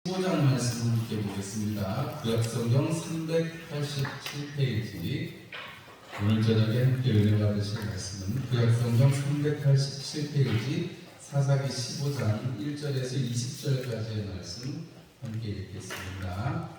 15장 말씀을 함께 보겠습니다. 구약성경 387페이지. 오늘 저녁에 함께 은혜 받으실 말씀은 구약성경 387페이지 사사기 15장 1절에서 20절까지의 말씀 함께 읽겠습니다.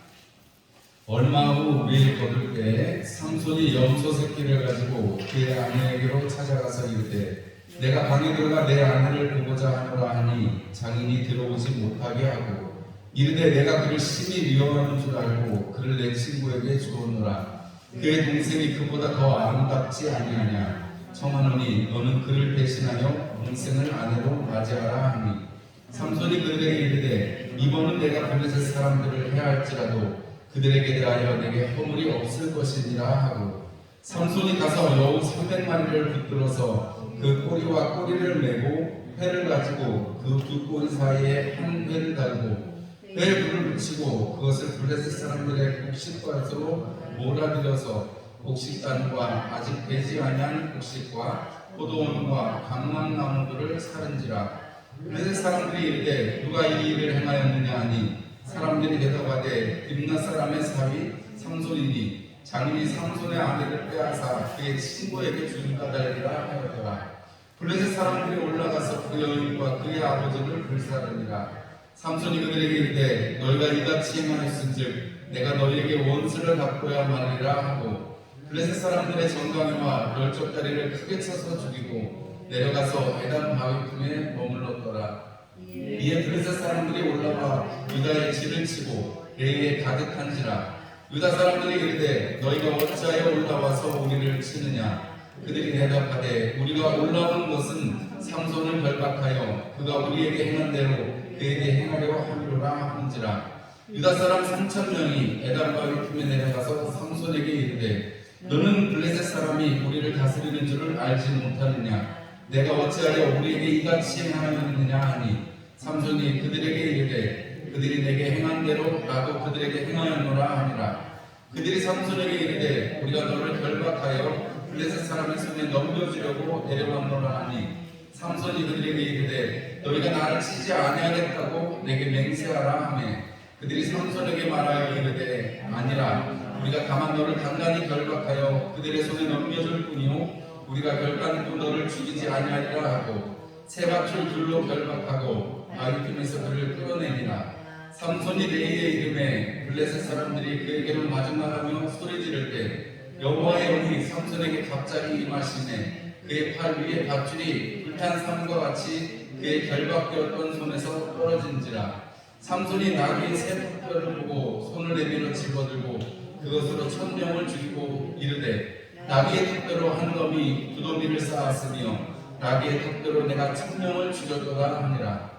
얼마 후 우리의 거둘 때 삼손이 염소 새끼를 가지고 그의 아내에게로 찾아가서 이르되 내가 방에 들어가 내 아내를 보고자 하노라 하니 장인이 들어오지 못하게 하고 이르되 내가 그를 심히 미워하는 줄 알고 그를 내 친구에게 주었노라. 그의 동생이 그보다 더 아름답지 아니하냐. 청하노니 너는 그를 대신하여 동생을 아내로 맞이하라 하니 삼손이 그들에게 이르되 이번은 내가 블레셋 사람들을 해할지라도 그들에게 대하여 내게 허물이 없을 것이니라 하고 삼손이 가서 여우 300마리를 붙들어서 그 꼬리와 꼬리를 메고 회를 가지고 그 두 꼬리 사이에 한 회를 달고 회에 불을 붙이고 그것을 블레셋 사람들의 곡식밭으로 몰아들여서 곡식단과 아직 되지 아니한 곡식과 포도원과 강낭나무들을 사른지라. 블레셋 사람들이 이르되 누가 이 일을 행하였느냐 하니 사람들이 대답하되 딥낫 사람의 사위 삼손이니 장인이 삼손의 아내를 빼앗아 그의 친구에게 준 까닭이라 하였더라. 블레셋 사람들이 올라가서 그 여인과 그의 아버지를 불사르니라. 삼손이 그들에게 이르되 너희가 이같이 행하였은즉 내가 너희에게 원수를 갚고야 말리라 하고 블레셋 사람들의 정강이와 멸족다리를 크게 쳐서 죽이고 내려가서 에단 바위 틈에 머물렀더라. 이에 블레셋 사람들이 올라와 유다의 진을 치고 레이에 가득한지라. 유다 사람들이 이르되 너희가 어찌하여 올라와서 우리를 치느냐. 그들이 대답하되 우리가 올라온 것은 삼손을 결박하여 그가 우리에게 행한 대로 그에게 행하려고 하리로라 하는지라. 유다 사람 3,000명이 에단 바위 틈에 내려가서 삼손에게 이르되 너는 블레셋 사람이 우리를 다스리는 줄을 알지 못하느냐. 내가 어찌하여 우리에게 이같이 행하였느냐 하니 삼손이 그들에게 이르되 그들이 내게 행한 대로 나도 그들에게 행하였노라 하니라. 그들이 삼손에게 이르되 우리가 너를 결박하여 블레셋 사람의 손에 넘겨주려고 데려왔노라 하니 삼손이 그들에게 이르되 너희가 나를 치지 아니하겠다고 내게 맹세하라 하매 그들이 삼손에게 말하여 이르되 아니라 우리가 다만 너를 단단히 결박하여 그들의 손에 넘겨줄 뿐이요 우리가 결단코 너를 죽이지 아니하리라 하고 세 밧줄 둘로 결박하고 바위 틈에서 그를 끌어내니라. 삼손이 레이에 이름에 블레셋 사람들이 그에게로 마중나가며 소리 지를 때 여호와의 영이 삼손에게 갑자기 임하시매 그의 팔 위에 밧줄이 불탄 삼과 같이 그의 결박되었던 손에서 떨어진지라. 삼손이 나귀의 새 턱뼈를 보고 손을 내밀어 집어들고 그것으로 1,000명을 죽이고 이르되 나귀의 턱뼈로 한 놈이 두 더미를 쌓았으며 나귀의 턱뼈로 내가 1,000명을 죽였도다 하니라.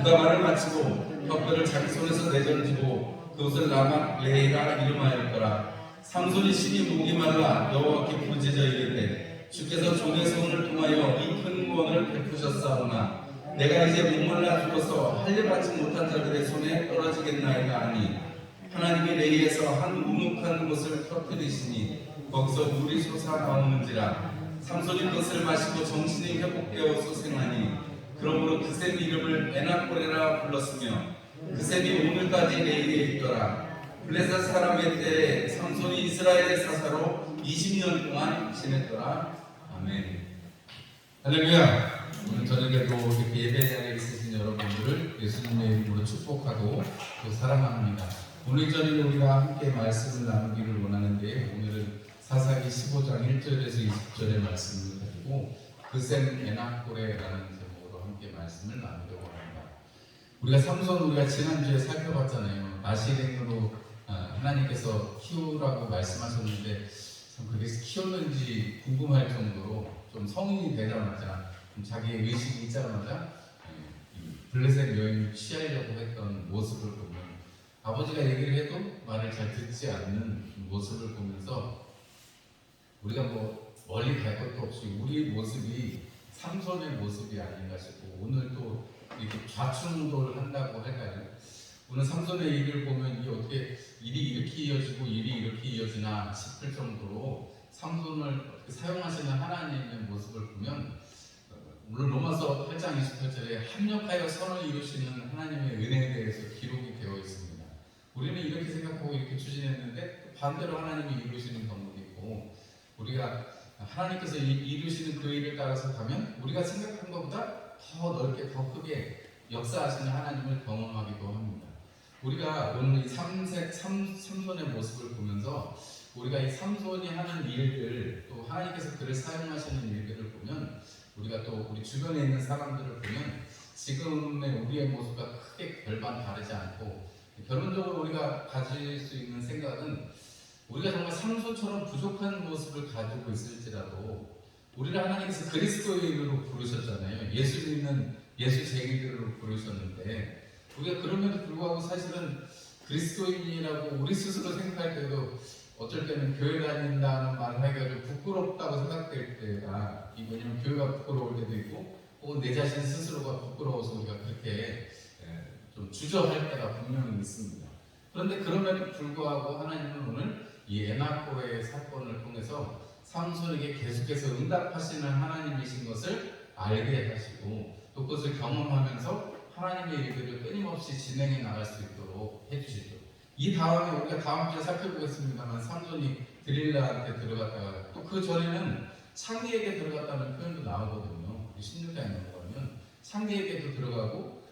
그가 말을 마치고 턱뼈를 자기 손에서 내던지고 그것을 라맛 레이라 이름하였더라. 삼손이 심히 목이 말라 여호와께 부르짖어 이르되 주께서 종의 손을 통하여 이 큰 구원을 베푸셨사오나 내가 이제 목말라 죽어서 할 일 받지 못한 자들의 손에 떨어지겠나이다 하니 하나님이 레이에서 한 우묵한 곳을 터뜨리시니 거기서 물이 솟아나오는지라. 삼손이 그것을 마시고 정신이 회복되어 소생하니 그러므로 그 샘 이름을 에나꼬레라 불렀으며 그 샘이 오늘까지 레이에 있더라. 블레셋 사람의 때에 삼손이 이스라엘의 사사로 20년 동안 지냈더라. 아멘. 할렐루야. 오늘 저녁에도 이렇게 예배 자리에 있으신 여러분들을 예수님의 이름으로 축복하고 또 사랑합니다. 오늘 저녁에 우리가 함께 말씀을 나누기를 원하는데 오늘은 사사기 15장 1절에서 20절의 말씀을 가지고 그샘 에나꼬레라는 제목으로 함께 말씀을 나누려고 합니다. 우리가 삼손 우리가 지난주에 살펴봤잖아요. 나시랭으로 하나님께서 키우라고 말씀하셨는데 참 그렇게 키웠는지 궁금할 정도로 좀 성인이 되자마자 좀 자기의 의식이 있자마자 블레셋 여인을 취하려고 했던 모습을 보면 아버지가 얘기를 해도 말을 잘 듣지 않는 모습을 보면서 우리가 뭐 멀리 갈 것도 없이 우리 모습이 삼손의 모습이 아닌가 싶고 오늘 또 이렇게 좌충우돌 한다고 할까요? 오늘 삼손의 일을 보면 이게 어떻게 일이 이렇게 이어지고 일이 이렇게 이어지나 싶을 정도로 삼손을 사용하시는 하나님의 모습을 보면 물론 로마서 8장 28절에 합력하여 선을 이루시는 하나님의 은혜에 대해서 기록이 되어 있습니다. 우리는 이렇게 생각하고 이렇게 추진했는데 반대로 하나님이 이루시는 방법이 있고, 우리가 하나님께서 이루시는 그 일을 따라서 가면 우리가 생각한 것보다 더 넓게 더 크게 역사하시는 하나님을 경험하기도 합니다. 우리가 오늘 이 삼손의 모습을 보면서 우리가 이 삼손이 하는 일들, 또 하나님께서 그를 사용하시는 일들을 보면, 우리가 또 우리 주변에 있는 사람들을 보면 지금의 우리의 모습과 크게 별반 다르지 않고, 결론적으로 우리가 가질 수 있는 생각은, 우리가 정말 삼손처럼 부족한 모습을 가지고 있을지라도 우리를 하나님께서 그리스도인으로 부르셨잖아요. 예수 믿는 예수쟁이들로 부르셨는데, 우리가 그럼에도 불구하고 사실은 그리스도인이라고 우리 스스로 생각할 때도 어쩔 때는 교회 다닌다는 말을 하기가 좀 부끄럽다고 생각될 때가, 왜냐면 교회가 부끄러울 때도 있고, 혹은 내 자신 스스로가 부끄러워서 우리가 그렇게 좀 주저할 때가 분명히 있습니다. 그런데 그럼에도 불구하고 하나님은 오늘 이 에나코의 사건을 통해서 삼손에게 계속해서 응답하시는 하나님이신 것을 알게 하시고, 또 그것을 경험하면서 하나님의 일들을 끊임없이 진행해 나갈 수 있도록 해주시죠. 이 다음에 우리가 다음 주에 살펴보겠습니다만, 삼손이 들릴라한테 들어갔다가 또 그 전에는 창기에게 들어갔다는 표현도 나오거든요. 16장에 넘어가면 창기에게도 들어가고,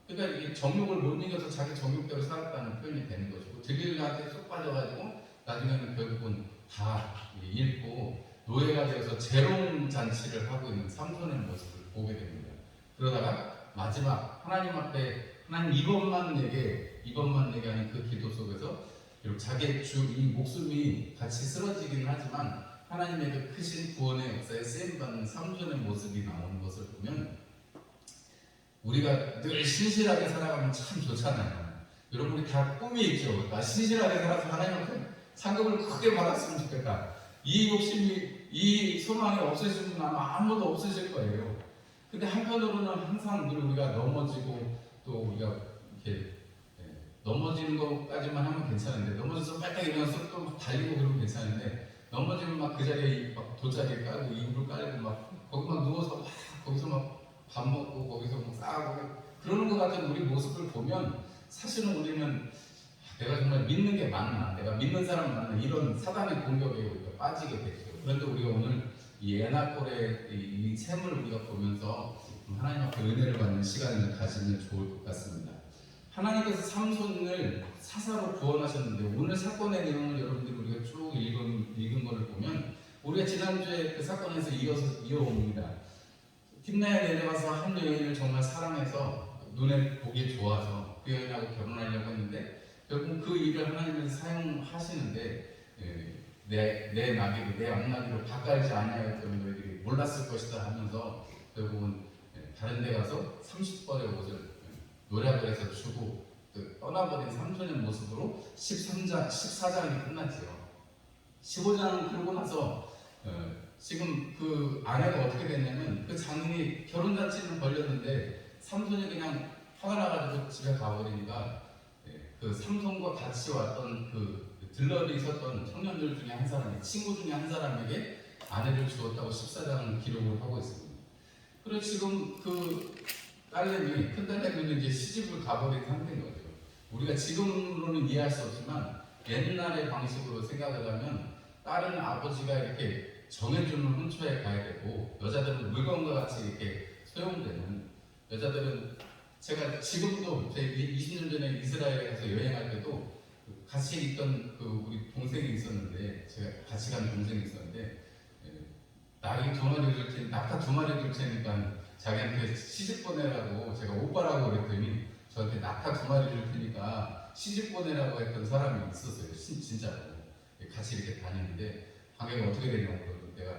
그러니까 이 정욕을 못 이겨서 자기 정욕대로 살았다는 표현이 되는 것이고, 들릴라한테 쏙 빠져가지고 나중에는 결국은 다 잃고 노예가 되어서 재롱 잔치를 하고 있는 삼손의 모습을 보게 됩니다. 그러다가 마지막 하나님 앞에, 하나님 이것만 내게 하는 그 기도 속에서 비록 자기의 이 목숨이 같이 쓰러지긴 하지만 하나님의 그 크신 구원의 역사에 쓰임받는 삼손의 모습이 나오는 것을 보면, 우리가 늘 신실하게 살아가면 참 좋잖아요. 여러분이 다 꿈이 있죠. 나 신실하게 살아서 하나님한테 상급을 크게 받았으면 좋겠다. 이 욕심이, 이 소망이 없으신 분 아마 아무도 없으실 거예요. 근데 한편으로는 항상 늘 우리가 넘어지고, 또 우리가 이렇게 넘어지는 것까지만 하면 괜찮은데, 넘어져서 빨딱 일어나서 또 막 달리고 그러면 괜찮은데, 넘어지면 막 그 자리에 막 돗자리에 깔고 이불을 깔고 막 거기 막 누워서 막 거기서 막 밥 먹고 거기서 막 싸우고 그러는 것 같은 우리 모습을 보면, 사실은 우리는 내가 정말 믿는 게 맞나, 내가 믿는 사람 맞나, 이런 사단의 공격에 우리가 빠지게 되죠. 그런데 우리가 오늘 이 에나콜의 이 셈을 우리가 보면서 하나님 앞에 은혜를 받는 시간을 가지면 좋을 것 같습니다. 하나님께서 삼손을 사사로 구원하셨는데, 오늘 사건의 내용을 여러분들 우리가 쭉 읽은 것을 보면, 우리가 지난주에 그 사건에서 이어옵니다. 팀나에 내려가서 한 여인을 정말 사랑해서 눈에 보기 좋아서 그 여인하고 결혼하려고 했는데, 결국 그 일을 하나님께서 사용하시는데, 내 나귀를 내 악나귀로 바꿔지 아니하였던 너희들이 몰랐을 것이다 하면서 결국은 다른 데 가서 30벌의 옷을 노략을 해서 주고 떠나버린 삼손의 모습으로 14장이 끝났지요. 15장 그러고 나서 지금 그 아내가 어떻게 됐냐면, 그 장인이 결혼잔치는 벌렸는데 삼손이 그냥 화가 나가지고 집에 가버리니까, 그 삼손과 같이 왔던 그 들러리 있었던 청년들 중에 한 사람이, 친구 중에 한 사람에게 아내를 주었다고 14장은 기록을 하고 있습니다. 그리고 지금 그 딸내미, 큰 딸내미는 이제 시집을 가버린 상태인 거죠. 우리가 지금으로는 이해할 수 없지만 옛날의 방식으로 생각을 하면, 딸은 아버지가 이렇게 정해주는 혼처에 가야 되고, 여자들은 물건과 같이 이렇게 소용되는, 여자들은, 제가 지금도 제 20년 전에 이스라엘에 가서 여행할 때도 같이 있던 그 우리 동생이 있었는데, 제가 같이 간 동생이 있었는데, 낙이 2마리 줄 테니, 낙타 2마리 줄 테니까 자기한테 시집 보내라고, 제가 오빠라고 그랬더니 저한테 낙타 2마리 줄 테니까 시집 보내라고 했던 사람이 있었어요. 진짜로. 같이 이렇게 다니는데 관계가 어떻게 되냐고 그러고, 내가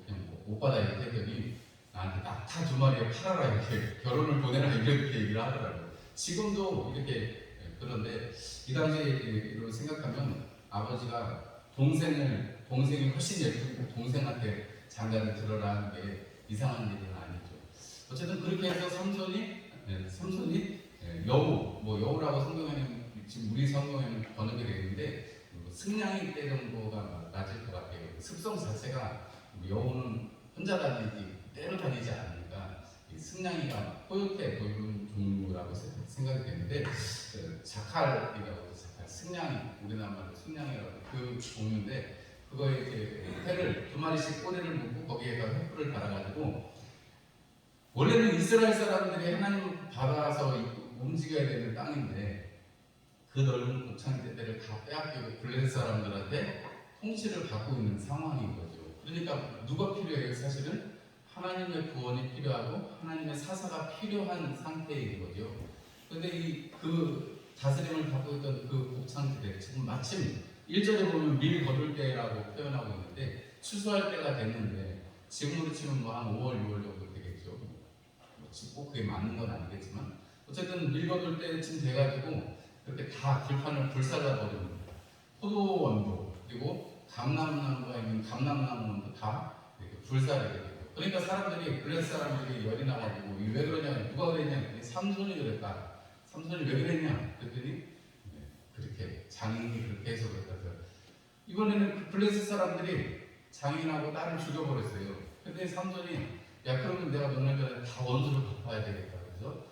그냥 오빠다 이렇게 했더니 나한테 낙타 2마리에 팔아라, 이렇게 결혼을 보내라, 이렇게 얘기를 하더라고요. 지금도 이렇게. 그런데 이 당시로 생각하면 아버지가 동생이 훨씬 예쁘고 동생한테 장가를 들어라 하는 게 이상한 일은 아니죠. 어쨌든 그렇게 해서 삼손이 여우라고 성경에는, 지금 우리 성경에는 번역이 되어 있는데 승냥이 때 정도가 맞을 것 같아요. 습성 자체가 여우는 혼자 다니지 때로 다니지 않으니까 승냥이가 코요테 보이는 종류라고 생각이 되는데 자칼이라고 자칼 승냥이 우리나라 말로 승냥이라고 그 종류인데 그거에 이렇게 회를 두 마리씩 꼬리를 묶고 거기에다 횃불을 달아가지고 원래는 이스라엘 사람들이 하나님 받아서 움직여야 되는 땅인데 그 넓은 곡창 때를 다 빼앗기고 블레셋 사람들한테 통치를 받고 있는 상황인 거죠. 그러니까 누가 필요해요? 사실은 하나님의 구원이 필요하고 하나님의 사사가 필요한 상태인 거죠. 그런데 그 다스림을 받고 있던 그 곡창들에 지금 마침 1절에 보면 밀 거둘 때라고 표현하고 있는데 추수할 때가 됐는데 지금으로 치면 뭐 한 5월, 6월 정도 되겠죠. 꼭 그게 맞는 건 아니겠지만 어쨌든 밀 거둘 때쯤 돼가지고 그렇게 다 들판을 불살라버립니다. 포도원도 그리고 감람나무가 있는 감람나무도 다 이렇게 불살이 되고 그러니까 사람들이 블레셋 사람들이 열이 나가지고 왜 그러냐 누가 그랬냐 삼손이 그랬다. 삼손이 왜 그랬냐 그랬더니 그렇게 장인이 그렇게 해서 그랬다. 이번에는 그 블레셋 사람들이 장인하고 딸을 죽여버렸어요. 근데 삼손이 야 그러면 내가 너네들 다 원수를 갚아야 되겠다. 그래서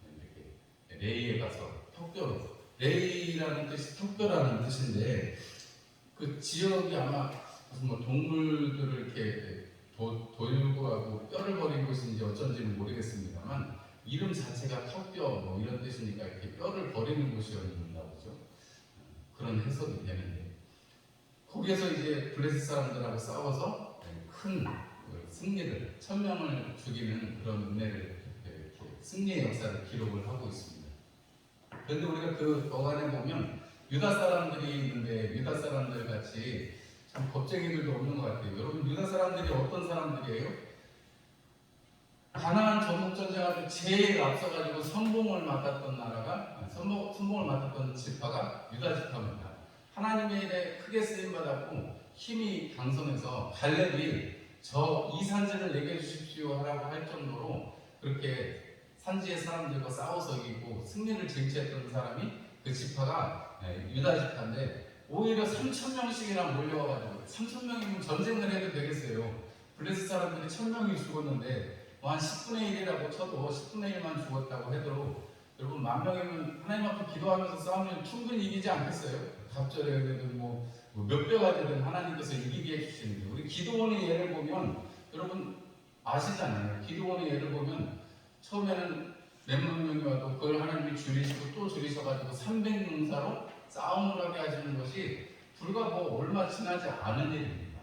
이렇게 레이에 가서 턱뼈로 레이라는 뜻이 턱뼈라는 뜻인데 그 지역이 아마 무슨 뭐 동물들을 이렇게 돌구하고 뼈를 버린 곳인지 어쩐지는 모르겠습니다만 이름 자체가 턱뼈 뭐 이런 뜻이니까 이렇게 뼈를 버리는 곳이었나 보죠. 그런 해석이 되는데 거기에서 이제 블레셋 사람들하고 싸워서 큰 승리를 1000명을 죽이는 그런 은혜를 승리의 역사를 기록을 하고 있습니다. 그런데 우리가 그 어간에 보면 유다 사람들이 있는데 유다 사람들 같이 참 겁쟁이들도 없는 것 같아요. 여러분 유다 사람들이 어떤 사람들이에요? 가나안 전국전쟁하고 제일 앞서가지고 선봉을 맡았던 나라가 선봉을 맡았던 지파가 유다 지파입니다. 하나님의 일에 크게 쓰임받았고 힘이 강성해서 갈렙이 저 이 산지를 내게 주십시오 하라고 할 정도로 그렇게 산지의 사람들과 싸워서 이기고 승리를 쟁취했던 사람이 그 지파가 유다 지파인데 오히려 3,000명씩이나 몰려와가지고 3,000명이면 전쟁을 해도 되겠어요. 블레셋 사람들이 1,000명이 죽었는데 뭐 한 10분의 1이라고 쳐도 10분의 1만 죽었다고 해도 여러분 10,000명이면 하나님 앞에 기도하면서 싸우면 충분히 이기지 않겠어요? 갑절에든 뭐 몇 배가 되든 하나님께서 이기게 해주시는데 우리 기도원의 예를 보면 여러분 아시잖아요. 기도원의 예를 보면 처음에는 몇만 명이 와도 그걸 하나님이 줄이시고 또 줄이셔가지고 300명사로 싸움을 하게 하시는 것이 불과 뭐 얼마 지나지 않은 일입니다.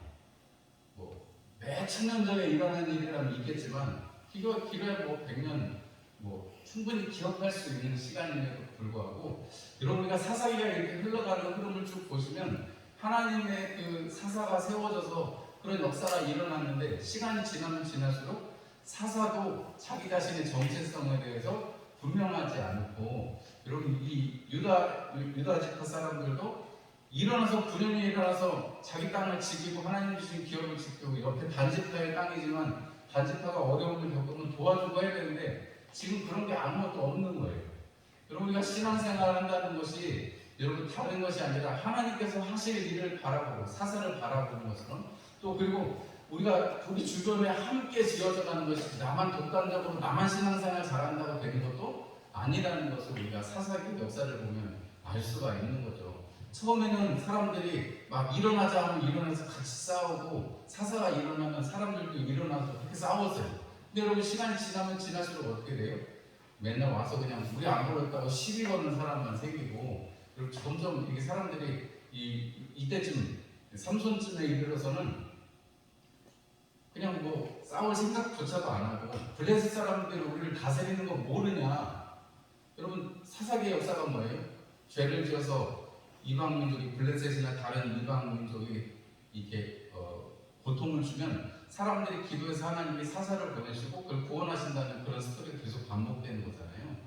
뭐 몇 천년 전에 일어난 일이라면 있겠지만 길어야 뭐 100년 뭐 충분히 기억할 수 있는 시간임에도 불구하고 여러분 우리가 사사기가 이렇게 흘러가는 흐름을 쭉 보시면 하나님의 그 사사가 세워져서 그런 역사가 일어났는데 시간이 지나면 지날수록 사사도 자기 자신의 정체성에 대해서 분명하지 않고 여러분 이 유다 지파 사람들도 일어나서 군연이 일어나서 자기 땅을 지키고 하나님 주신 기업을 지키고 옆에 단지파의 땅이지만 단지파가 어려움을 겪으면 도와주고 해야 되는데 지금 그런 게 아무것도 없는 거예요. 여러분 우리가 신앙생활을 한다는 것이 여러분 다른 것이 아니라 하나님께서 하실 일을 바라보고 사사를 바라보는 것처럼 또 그리고 우리가 우리 주변에 함께 지어져 가는 것이 나만 독단적으로 나만 신앙생활 잘한다고 되는 것도 아니라는 것을 우리가 사사기 역사를 보면 알 수가 있는 거죠. 처음에는 사람들이 막 일어나자 하면 일어나서 같이 싸우고 사사가 일어나면 사람들도 일어나서 그렇게 싸웠어요. 근데 여러분 시간이 지나면 지날수록 어떻게 돼요? 맨날 와서 그냥 우리 안 그랬다고 시비 거는 사람만 생기고 그리고 점점 이게 사람들이 이때쯤 삼손쯤에 이르러서는 그냥 뭐 싸울 생각조차도 안 하고 블레셋 사람들이 우리를 다스리는 거 모르냐? 여러분 사사기의 역사가 뭐예요? 죄를 지어서 이방 민족이 블레셋이나 다른 이방 민족이 이렇게 고통을 주면 사람들이 기도해서 하나님이 사사를 보내시고 그걸 구원하신다는 그런 스토리가 계속 반복되는 거잖아요.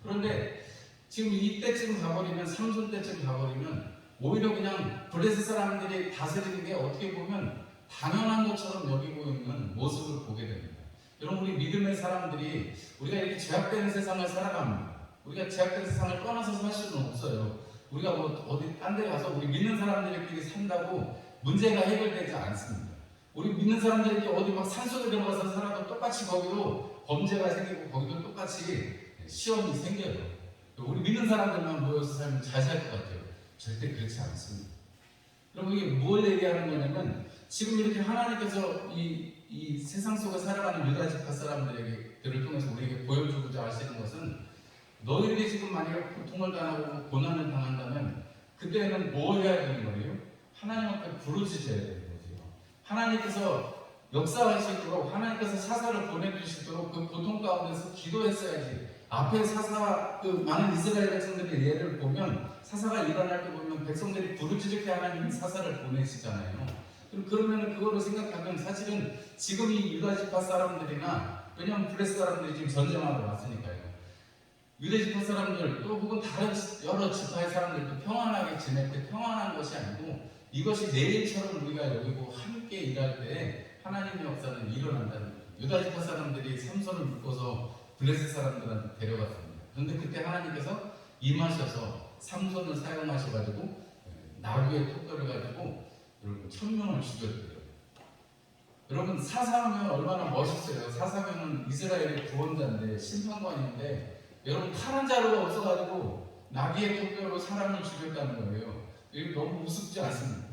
그런데 지금 이때쯤 가버리면 삼손 때쯤 가버리면 오히려 그냥 블레셋 사람들이 다스리는 게 어떻게 보면 당연한 것처럼 여기고 있는 모습을 보게 됩니다. 여러분 우리 믿음의 사람들이 우리가 이렇게 제약되는 세상을 살아갑니다. 우리가 제약된 세상을 떠나서 살 수는 없어요. 우리가 뭐 어디 딴 데 가서 우리 믿는 사람들끼리 산다고 문제가 해결되지 않습니다. 우리 믿는 사람들끼리 어디 막 산속에 들어가서 살아도 똑같이 거기도 범죄가 생기고 거기도 똑같이 시험이 생겨요. 우리 믿는 사람들만 모여서 살면 잘 살 것 같아요. 절대 그렇지 않습니다. 그럼 이게 뭘 얘기하는 거냐면 지금 이렇게 하나님께서 이 세상 속에 살아가는 유다 지파 사람들을 통해서 우리에게 보여주고자 하시는 것은 너희들이 지금 만약에 고통을 당하고 고난을 당한다면 그때는 뭐 해야 되는 거예요? 하나님 앞에 부르짖어야 되는 거죠. 하나님께서 역사하시도록 하나님께서 사사를 보내주시도록 그 고통 가운데서 기도했어야지. 앞에 사사 그 많은 이스라엘 백성들의 예를 보면 사사가 일어날 때 보면 백성들이 부르짖을 때 하나님이 사사를 보내시잖아요. 그러면 그거를 생각하면 사실은 지금 이 유다 지파 사람들이나 왜냐하면 블레스 사람들이 지금 전쟁하러 왔으니까요. 유대 지파 사람들 또 혹은 다른 여러 지파의 사람들도 평안하게 지낼 때 평안한 것이 아니고 이것이 내일처럼 우리가 여기고 함께 일할 때 하나님의 역사는 일어난다는 거예요. 유다 지파 사람들이 삼손을 묶어서 블레셋 사람들한테 데려갔습니다. 그런데 그때 하나님께서 임하셔서 삼손을 사용하셔가지고 나귀의 턱뼈를 가지고 여러분 1000명을 죽였대요. 여러분 사사하면 얼마나 멋있어요. 사사면은 이스라엘의 구원자인데 심판관인데 여러분 칼한 자루가 없어가지고 나귀의 턱뼈로 사람을 죽였다는 거예요. 이게 너무 우습지 않습니다.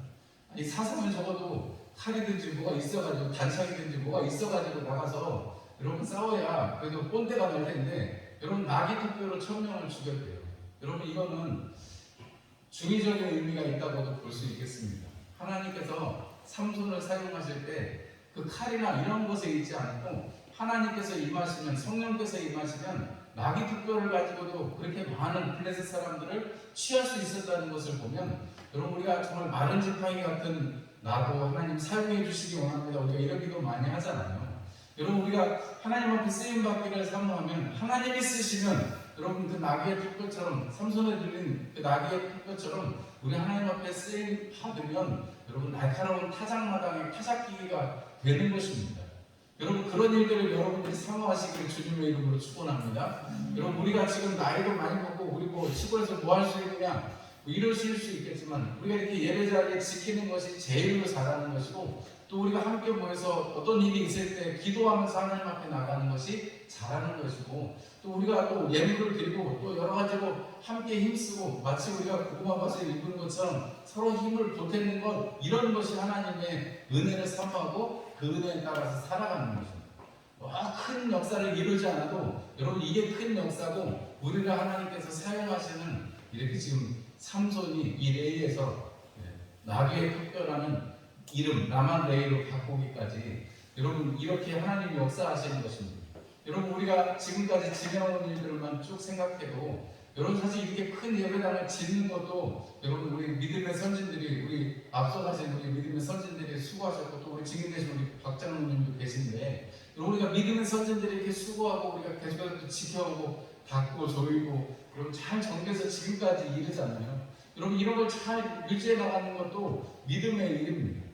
아니 사사면 적어도 칼이든지 뭐가 있어가지고 단창이든지 뭐가 있어가지고 나가서 여러분 싸워야 그래도 본때가 날 텐데 여러분 나귀 턱뼈로 1000명을 죽였대요. 여러분 이거는 중의적인 의미가 있다고도 볼 수 있겠습니다. 하나님께서 삼손을 사용하실 때 그 칼이나 이런 것에 있지 않고 하나님께서 임하시면 성령께서 임하시면 나귀 턱뼈를 가지고도 그렇게 많은 블레셋 사람들을 취할 수 있었다는 것을 보면 여러분 우리가 정말 마른 지팡이 같은 나도 하나님 사용해 주시기 원합니다. 우리가 이런 기도 많이 하잖아요. 여러분 우리가 하나님 앞에 쓰임받기를 사모하면 하나님이 쓰시면 여러분 그 나귀의 턱뼈처럼 삼손에 들린 그 나귀의 턱뼈처럼 우리 하나님 앞에 쓰임 받으면 여러분 날카로운 타작마당에 타작기기가 되는 것입니다. 여러분 그런 일들을 여러분들이 사모하시기를 주님의 이름으로 축원합니다. 여러분 우리가 지금 나이도 많이 먹고 우리 뭐 시골에서 뭐 할 수 있느냐 뭐 이러실 수 있겠지만 우리가 이렇게 예배자리에 지키는 것이 제일로 잘하는 것이고 또 우리가 함께 모여서 어떤 일이 있을 때 기도하면서 하나님 앞에 나가는 것이 잘하는 것이고 또 우리가 또 예물을 드리고 또 여러 가지로 함께 힘쓰고 마치 우리가 고구마밭을 입은 것처럼 서로 힘을 보태는 것 이런 것이 하나님의 은혜를 사모하고 그 은혜에 따라서 살아가는 것입니다. 큰 역사를 이루지 않아도 여러분 이게 큰 역사고 우리를 하나님께서 사용하시는 이렇게 지금 삼손이 이 레이에서 나귀의 턱뼈라는 이름 나만 레이로 바꾸기까지 여러분 이렇게 하나님이 역사하시는 것입니다. 여러분 우리가 지금까지 지내온 일들만 쭉 생각해도 여러분 사실 이렇게 큰 예배당을 짓는 것도 여러분 우리 믿음의 선진들이 우리 앞서 가신 우리 믿음의 선진들이 수고하셨고 또 우리 지금 계신 우리 박장로님도 계신데 우리가 믿음의 선진들이 이렇게 수고하고 우리가 계속해서 지켜오고 닦고 조이고 여러분 잘 정비해서 지금까지 이르잖아요. 여러분 이런 걸 잘 유지해 나가는 것도 믿음의 일입니다.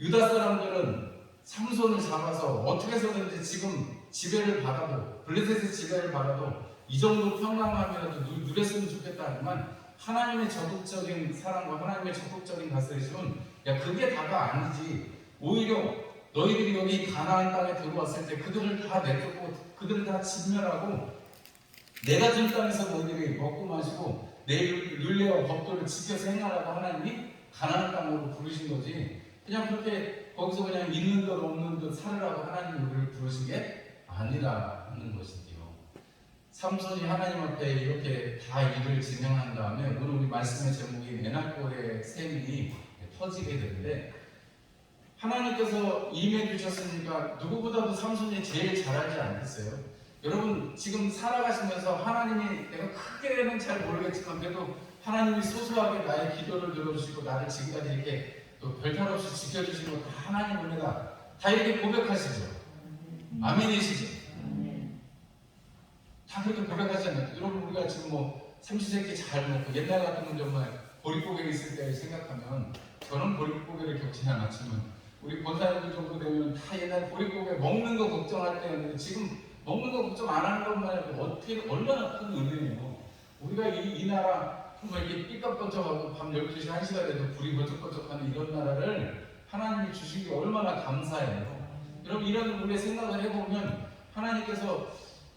유다 사람들은 삼손을 잡아서 어떻게 해서든지 지금 지배를 받아도 블레셋의 지배를 받아도 이 정도 평강함이라도 누렸으면 좋겠다 하지만 하나님의 적극적인 사랑과 하나님의 적극적인 다스리심은 야 그게 다가 아니지. 오히려 너희들이 여기 가나안 땅에 들어왔을 때 그들을 다 내쫓고 그들을 다 진멸하고 내가 준 땅에서 너희들이 먹고 마시고 내 율례와 법도를 지켜서 행하라고 하나님이 가나안 땅으로 부르신 거지. 그냥 그렇게 거기서 그냥 있는 듯 없는 듯 살으라고 하나님이 우리를 부르신 게 아니라는 것이지요. 삼손이 하나님 앞에 이렇게 다 일을 진행한 다음에 오늘 우리 말씀의 제목이 메날골의 샘이 터지게 되는데 하나님께서 임해 주셨으니까 누구보다도 삼손이 제일 잘 알지 않겠어요? 여러분 지금 살아가시면서 하나님이 내가 크게는 잘 모르겠지만 그래도 하나님이 소소하게 나의 기도를 들어주시고 나를 지금까지 이렇게 또 별탈 없이 지켜주신 거 다 하나님 은혜다. 다 이렇게 고백하시죠. 아멘이시죠. 다 그렇게 고백하시잖아요. 여러분 우리가 지금 뭐 삼시세끼 잘 먹고 옛날 같으면 정말 보릿고개 있을 때 생각하면 저는 보릿고개를 겪지는 않았지만 우리 권사님들 정도 되면 다 옛날 보릿고개 먹는 거 걱정할 때였는데 지금 먹는 거 걱정 안 하는 것만 해도 어떻게 얼마나 큰 은혜예요. 우리가 이 나라 정말 이게 삐까뻔쩍하고 밤 12시 1시가 돼도 불이 번쩍번쩍하는 이런 나라를 하나님이 주신 게 얼마나 감사해요. 여러분 이런 우리의 생각을 해보면 하나님께서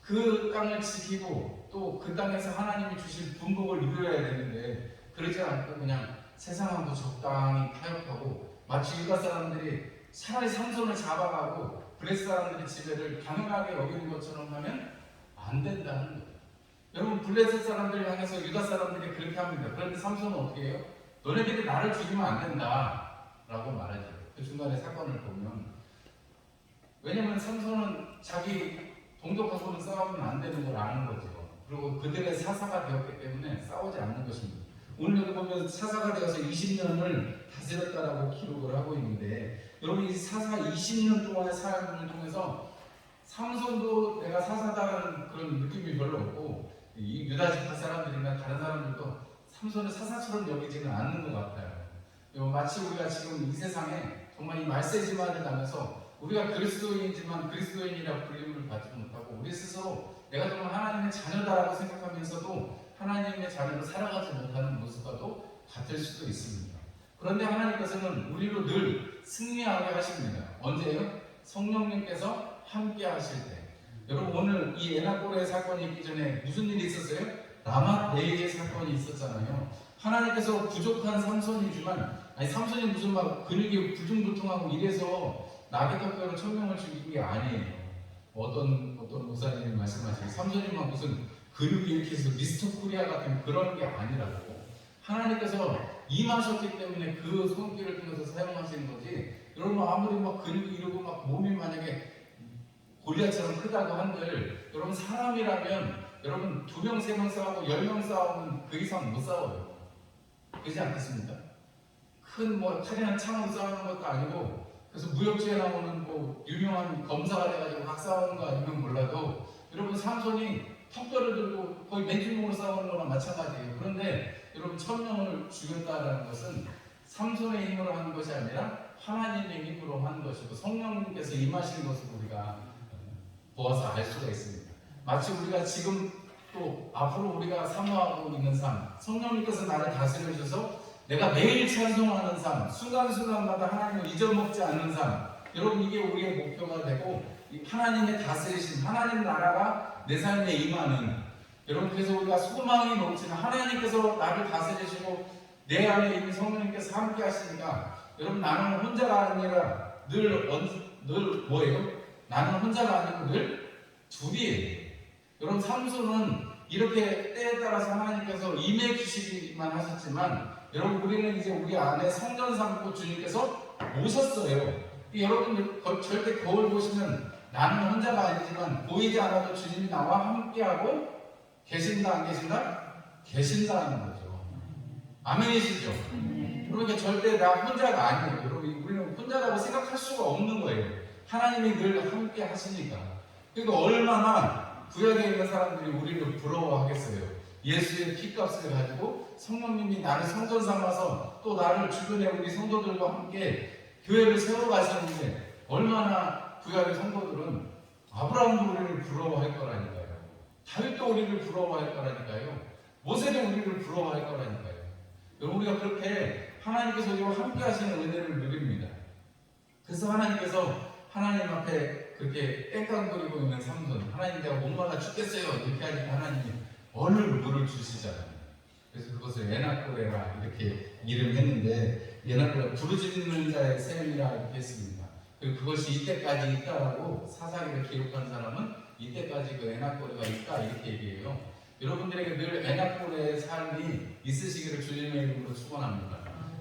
그 땅을 지키고 또 그 땅에서 하나님이 주신 분복을 누려야 되는데 그러지 않고 그냥 세상하고 적당히 타협하고 마치 유다 사람들이 차라리 삼손을 잡아가고 블레셋 사람들이 지배를 당연하게 여기는 것처럼 하면 안 된다는 거예요. 여러분 블레셋 사람들을 향해서 유다 사람들이 그렇게 합니다. 그런데 삼손은 어떻게 해요? 너네들이 나를 죽이면 안 된다 라고 말하죠. 그 중간에 사건을 보면 왜냐면 삼손은 자기 동족하고는 싸우면 안 되는 걸 아는 거죠. 그리고 그들의 사사가 되었기 때문에 싸우지 않는 것입니다. 오늘 여기 보면 사사가 되어서 20년을 다스렸다라고 기록을 하고 있는데 여러분 이 사사 20년 동안의 삶을 통해서 삼손도 내가 사사다라는 그런 느낌이 별로 없고 이 유다 지파 사람들이나 다른 사람들도 삼손을 사사처럼 여기지는 않는 것 같아요. 마치 우리가 지금 이 세상에 정말 이 말세지만을 하면서 우리가 그리스도인이지만 그리스도인이라고 불림을 받지 못하고 우리 스스로 내가 정말 하나님의 자녀다라고 생각하면서도 하나님의 자녀로 살아가지 못하는 모습과도 같을 수도 있습니다. 그런데 하나님께서는 우리로 늘 승리하게 하십니다. 언제요? 성령님께서 함께 하실 때. 여러분 오늘 이 에나골의 사건이 있기 전에 무슨 일이 있었어요? 라마베이의 사건이 있었잖아요. 하나님께서 부족한 삼손이지만 아니 삼손이 무슨 막 근육이 불퉁불퉁하고 이래서 나귀떡뼈로 1000명을 죽인 게 아니에요. 어떤 목사님이 말씀하시기 삼손이 막 무슨 근육이 이렇게 해서 미스터 코리아 같은 그런 게 아니라고. 하나님께서 임하셨기 때문에 그 손길을 통해서 사용하시는 거지. 여러분 아무리 막 근육이 이러고 막 몸이 만약에 골리앗처럼 크다고 한들 여러분 사람이라면 여러분 2명, 3명 싸우고 10명 싸우면 그 이상 못 싸워요. 그렇지 않겠습니까? 큰 뭐 칼이나 창으로 싸우는 것도 아니고 그래서 무협지에 나오는 뭐 유명한 검사가 돼가지고 막 싸우는 거 아니면 몰라도 여러분 삼손이 턱뼈를 들고 거의 맨주먹으로 싸우는 거랑 마찬가지예요. 그런데 여러분 1000명을 죽였다라는 것은 삼손의 힘으로 하는 것이 아니라 하나님의 힘으로 하는 것이고 성령님께서 임하시는 것을 우리가 보아서 알 수가 있습니다. 마치 우리가 지금 또 앞으로 우리가 사모하고 있는 삶, 성령님께서 나를 다스려 주셔서 내가 매일 찬송하는 삶, 순간순간마다 하나님을 잊어먹지 않는 삶, 여러분 이게 우리의 목표가 되고 하나님의 다스리심, 하나님 나라가 내 삶에 임하는 여러분 그래서 우리가 소망이 넘치는 하나님께서 나를 다스리시고 내 안에 이미 성령님께서 함께 하시니까 여러분 나는 혼자가 아니라 늘 뭐예요? 나는 혼자가 아니고 늘 둘이에요. 여러분 삼손은 이렇게 때에 따라서 하나님께서 임해 주시기만 하셨지만 여러분 우리는 이제 우리 안에 성전 삼고 주님께서 오셨어요. 여러분 절대 거울 보시면 나는 혼자가 아니지만 보이지 않아도 주님이 나와 함께하고 계신다 안 계신다? 계신다는 거죠. 아멘이시죠? 그러니까 절대 나 혼자가 아니에요. 여러분 우리는 혼자라고 생각할 수가 없는 거예요. 하나님이 늘 함께 하시니까. 그러니까 얼마나 구약에 있는 사람들이 우리를 부러워하겠어요. 예수의 피값을 가지고 성령님이 나를 성전 삼아서 또 나를 주변에 우리 성도들과 함께 교회를 세워가시는데 얼마나 구약의 성도들은 아브라함도 우리를 부러워할 거라니까요. 다윗도 우리를 부러워할 거라니까요. 모세도 우리를 부러워할 거라니까요. 여러분 우리가 그렇게 하나님께서 우리와 함께 하시는 은혜를 누립니다. 그래서 하나님께서 하나님 앞에 그렇게 땡깡거리고 있는 삼손, 하나님 내가 목말라 죽겠어요 이렇게 하니까 하나님이 얼른 물을 주시잖아요. 그래서 그것을 에나꼬레라 이렇게 이름했는데 에나꼬레 부르짖는 자의 셈이라 이렇게 했습니다. 그리고 그것이 이때까지 있다라고 사사기를 기록한 사람은 이때까지 그 에나꼬레가 있다 이렇게 얘기해요. 여러분들에게 늘 에나꼬레의 삶이 있으시기를 주님의 이름으로 축원합니다.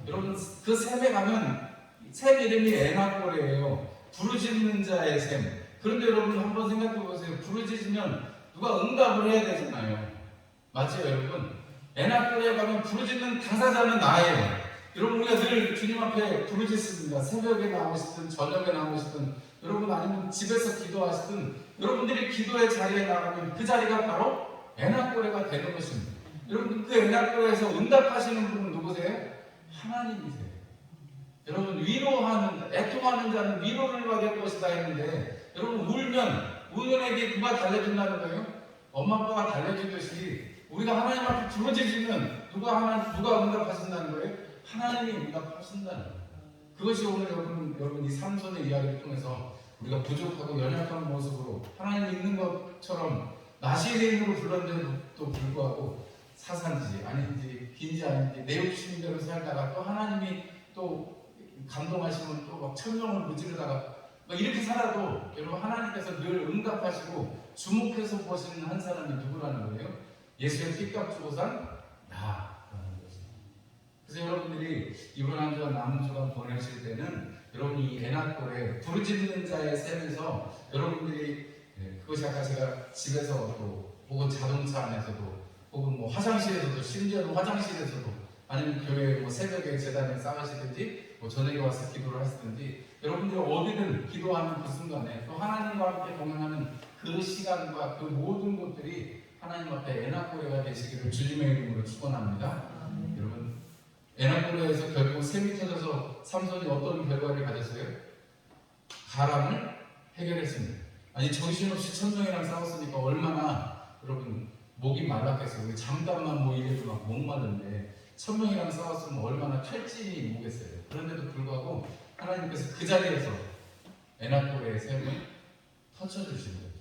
여러분 그 셈에 가면 셈 이름이 에나꼬레예요. 부르짖는 자의 셈. 그런데 여러분 한번 생각해 보세요. 부르짖으면 누가 응답을 해야 되잖아요. 맞죠 여러분? 에나꼬레에 가면 부르짖는 당사자는 나예요. 여러분 우리가 늘 주님 앞에 부르짖습니다. 새벽에 나오시든 저녁에 나오시든 여러분 아니면 집에서 기도하시든 여러분들이 기도의 자리에 나가면 그 자리가 바로 에나꼬레가 되는 것입니다. 여러분 그 에나꼬레에서 응답하시는 분은 누구세요? 하나님이세요. 여러분 위로하는 애통하는 자는 위로를 받을 것이다 했는데 여러분 울면에게 누가 달래준다는 거예요? 엄마 아빠가 달래주듯이 우리가 하나님 앞에 부르짖으면 누가 응답하신다는 거예요? 하나님이 응답하신다는 거예요. 그것이 오늘 여러분 이 삼손의 이야기를 통해서 우리가 부족하고 연약한 모습으로 하나님 있는 것처럼 나시의 이름으로 불렀는데도 불구하고 사산지 아닌지 빈지 아닌지 내 욕심대로 살다가 또 하나님이 또 감동하시면 또 막 천명을 무지르다가 막 이렇게 살아도 여러분 하나님께서 늘 응답하시고 주목해서 보시는 한 사람이 누구라는 거예요? 예수의 피값 주고 산 나라는 거죠. 그래서 여러분들이 이번 한 주간 남은 주간 보내실 때는 여러분이 이 애낙골에 부르짖는 자의 셈에서 여러분들이 그것이 아까 제가 집에서도 혹은 자동차 안에서도 혹은 뭐 화장실에서도 심지어는 화장실에서도 아니면 교회 뭐 새벽에 재단에 싸우시든지 뭐 저녁에 와서 기도를 하시든지 여러분들이 어디든 기도하는 그 순간에 또 하나님과 함께 동행하는 그 시간과 그 모든 것들이 하나님 앞에 애낙고레가 되시기를 주님의 이름으로 축원합니다. 여러분 애낙고레에서 결국 셈이 터져서 삼손이 어떤 결과를 가졌어요? 가람을 해결했습니다. 아니 정신없이 천명이랑 싸웠으니까 얼마나 여러분 목이 말랐겠어요. 우리 잠깐만 뭐 이래도 막 목마른데 천명이랑 싸웠으면 얼마나 탈진이 오겠어요. 그런데도 불구하고 하나님께서 그 자리에서 애낙고레의 셈을 터쳐주시는 거죠.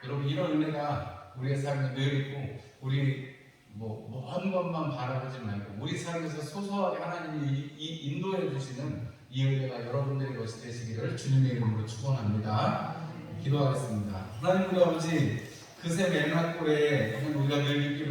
여러분 이런 은혜가 우리의 삶에 늘 있고 우리 먼 것만 바라보지 말고 우리 삶에서 소소하게 하나님이 인도해 주시는 이 은혜가 여러분들의 것이 되시기를 주님의 이름으로 축원합니다. 기도하겠습니다. 하나님 우리 아버지 그 셈 애낙고레에 우리가 늘